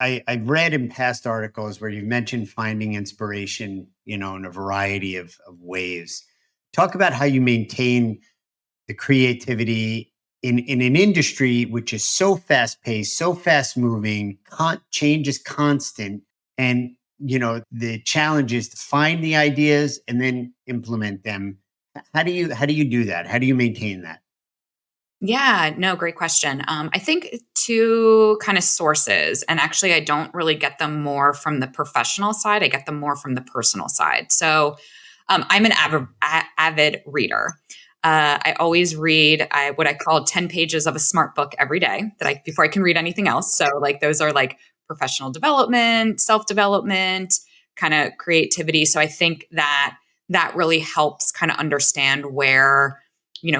I've read in past articles where you've mentioned finding inspiration, in a variety of ways. Talk about how you maintain the creativity in an industry which is so fast paced, so fast moving, change is constant, and the challenge is to find the ideas and then implement them. How do you do that? How do you maintain that? Yeah, no, great question. I think two kind of sources, and actually, I don't really get them more from the professional side. I get them more from the personal side. So, I'm an avid reader. I always read what I call 10 pages of a smart book every day before I can read anything else. So, like, those are like professional development, self development, kind of creativity. So, I think that that really helps kind of understand where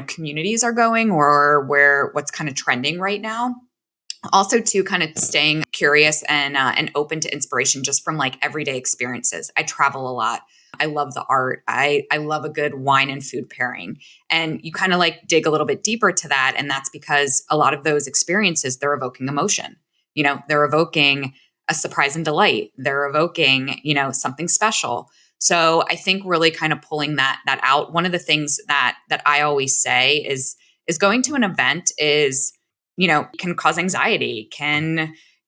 communities are going or where what's kind of trending right now. Also, to kind of staying curious and open to inspiration just from like everyday experiences. I travel a lot. I love the art. I love a good wine and food pairing. And you kind of like dig a little bit deeper to that. And that's because a lot of those experiences, they're evoking emotion. They're evoking a surprise and delight. They're evoking, something special. So I think really kind of pulling that out. One of the things that I always say is going to an event is can cause anxiety,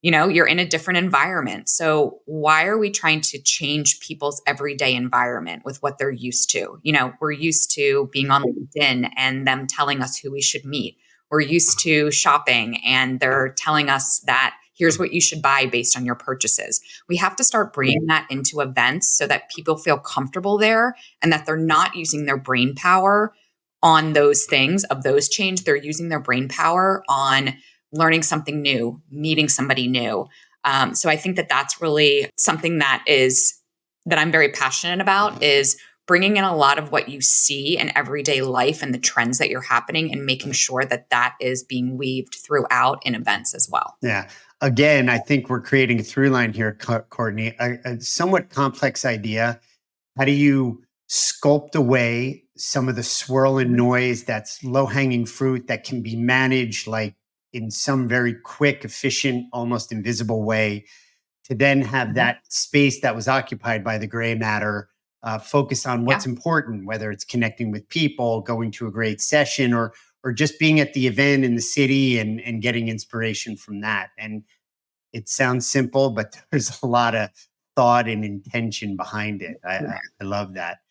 you're in a different environment. So why are we trying to change people's everyday environment with what they're used to? We're used to being on LinkedIn and them telling us who we should meet. We're used to shopping and they're telling us that here's what you should buy based on your purchases. We have to start bringing that into events so that people feel comfortable there and that they're not using their brain power on those things of those change. They're using their brain power on learning something new, meeting somebody new. So I think that that's really something that I'm very passionate about is bringing in a lot of what you see in everyday life and the trends that you're happening and making sure that that is being weaved throughout in events as well. Yeah. Again, I think we're creating a through line here, Courtney, a somewhat complex idea. How do you sculpt away some of the swirl and noise that's low hanging fruit that can be managed like in some very quick, efficient, almost invisible way to then have Mhm. that space that was occupied by the gray matter focus on Yeah. what's important, whether it's connecting with people, going to a great session, or just being at the event in the city and getting inspiration from that. And it sounds simple, but there's a lot of thought and intention behind it. I love that.